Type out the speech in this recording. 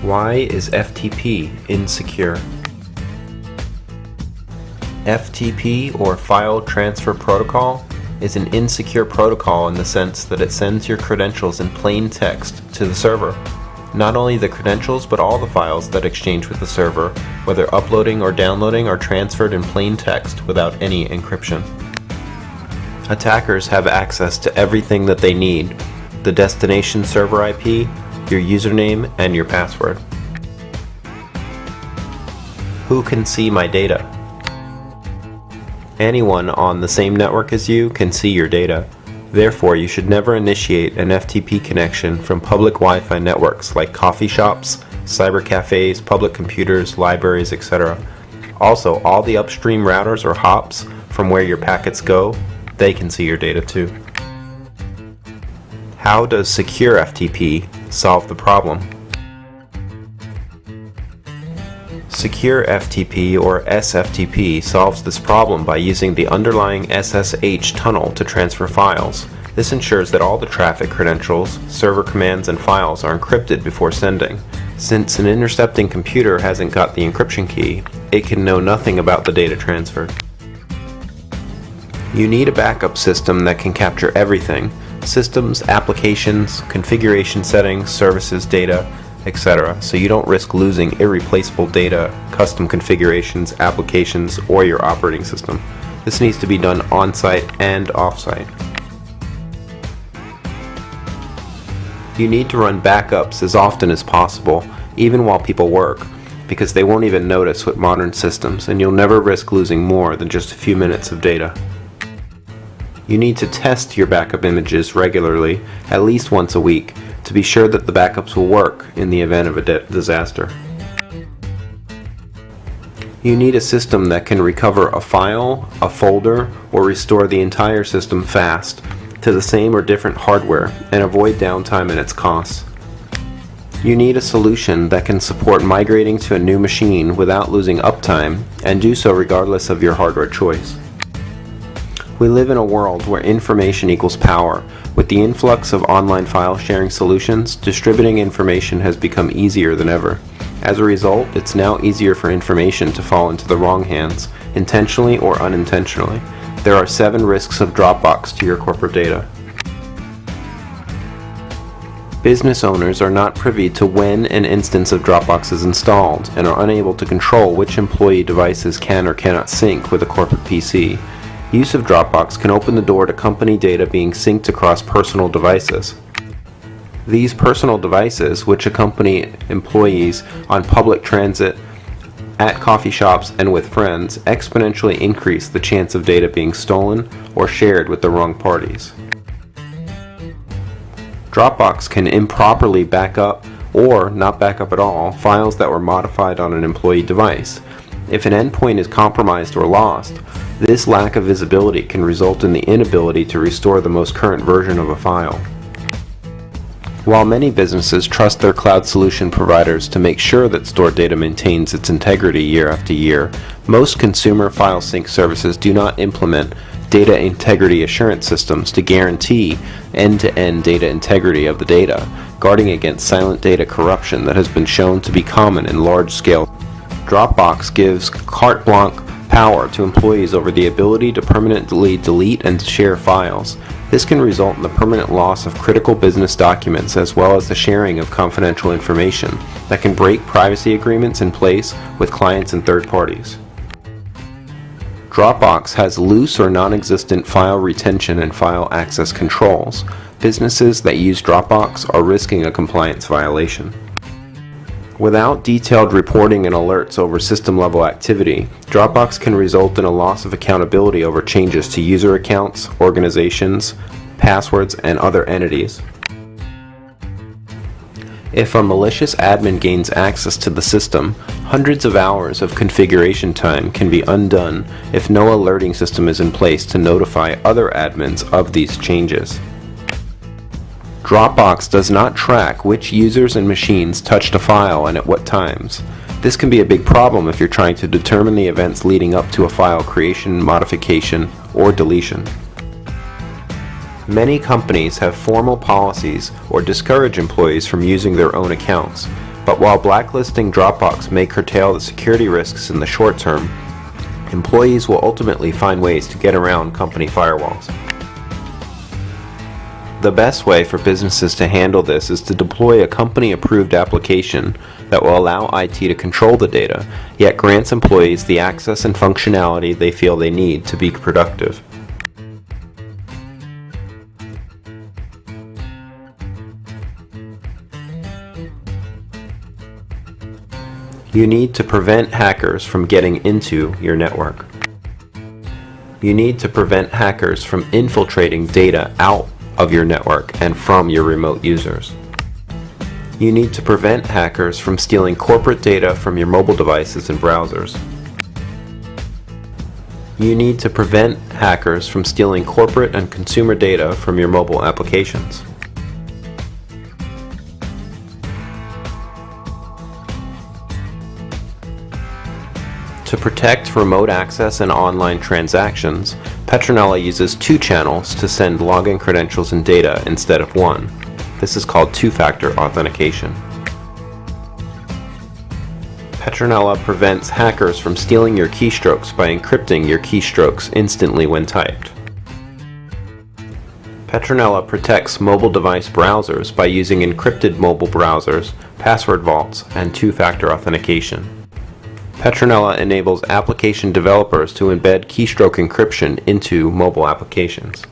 Why is FTP insecure? FTP, or File Transfer Protocol, is an insecure protocol in the sense that it sends your credentials in plain text to the server. Not only the credentials, but all the files that exchange with the server, whether uploading or downloading, are transferred in plain text without any encryption. Attackers have access to everything that they need: the destination server IP, your username, and your password. Who can see my data? Anyone on the same network as you can see your data. Therefore, you should never initiate an FTP connection from public Wi-Fi networks like coffee shops, cyber cafes, public computers, libraries, etc. Also, all the upstream routers or hops from where your packets go, they can see your data too. How does Secure FTP solve the problem? Secure FTP, or SFTP, solves this problem by using the underlying SSH tunnel to transfer files. This ensures that all the traffic credentials, server commands, and files are encrypted before sending. Since an intercepting computer hasn't got the encryption key, it can know nothing about the data transferred. You need a backup system that can capture everything: systems, applications, configuration settings, services, data, etc., so you don't risk losing irreplaceable data, custom configurations, applications, or your operating system. This needs to be done on-site and off-site. You need to run backups as often as possible, even while people work, because they won't even notice with modern systems, and you'll never risk losing more than just a few minutes of data. You need to test your backup images regularly, at least once a week, to be sure that the backups will work in the event of a disaster. You need a system that can recover a file, a folder, or restore the entire system fast to the same or different hardware and avoid downtime and its costs. You need a solution that can support migrating to a new machine without losing uptime, and do so regardless of your hardware choice. We live in a world where information equals power. With the influx of online file sharing solutions, distributing information has become easier than ever. As a result, it's now easier for information to fall into the wrong hands, intentionally or unintentionally. There are 7 risks of Dropbox to your corporate data. Business owners are not privy to when an instance of Dropbox is installed and are unable to control which employee devices can or cannot sync with a corporate PC. Use of Dropbox can open the door to company data being synced across personal devices. These personal devices, which accompany employees on public transit, at coffee shops, and with friends, exponentially increase the chance of data being stolen or shared with the wrong parties. Dropbox can improperly back up, or not back up at all, files that were modified on an employee device. If an endpoint is compromised or lost, this lack of visibility can result in the inability to restore the most current version of a file. While many businesses trust their cloud solution providers to make sure that stored data maintains its integrity year after year, most consumer file sync services do not implement data integrity assurance systems to guarantee end-to-end data integrity of the data, guarding against silent data corruption that has been shown to be common in large-scale. Dropbox gives carte blanche power to employees over the ability to permanently delete and share files. This can result in the permanent loss of critical business documents, as well as the sharing of confidential information that can break privacy agreements in place with clients and third parties. Dropbox has loose or non-existent file retention and file access controls. Businesses that use Dropbox are risking a compliance violation. Without detailed reporting and alerts over system-level activity, Dropbox can result in a loss of accountability over changes to user accounts, organizations, passwords, and other entities. If a malicious admin gains access to the system, hundreds of hours of configuration time can be undone if no alerting system is in place to notify other admins of these changes. Dropbox does not track which users and machines touched a file and at what times. This can be a big problem if you're trying to determine the events leading up to a file creation, modification, or deletion. Many companies have formal policies or discourage employees from using their own accounts. But while blacklisting Dropbox may curtail the security risks in the short term, employees will ultimately find ways to get around company firewalls. The best way for businesses to handle this is to deploy a company-approved application that will allow IT to control the data, yet grants employees the access and functionality they feel they need to be productive. You need to prevent hackers from getting into your network. You need to prevent hackers from infiltrating data out of your network and from your remote users. You need to prevent hackers from stealing corporate data from your mobile devices and browsers. You need to prevent hackers from stealing corporate and consumer data from your mobile applications. To protect remote access and online transactions, Petronella uses 2 channels to send login credentials and data instead of 1. This is called two-factor authentication. Petronella prevents hackers from stealing your keystrokes by encrypting your keystrokes instantly when typed. Petronella protects mobile device browsers by using encrypted mobile browsers, password vaults, and two-factor authentication. Petronella enables application developers to embed keystroke encryption into mobile applications.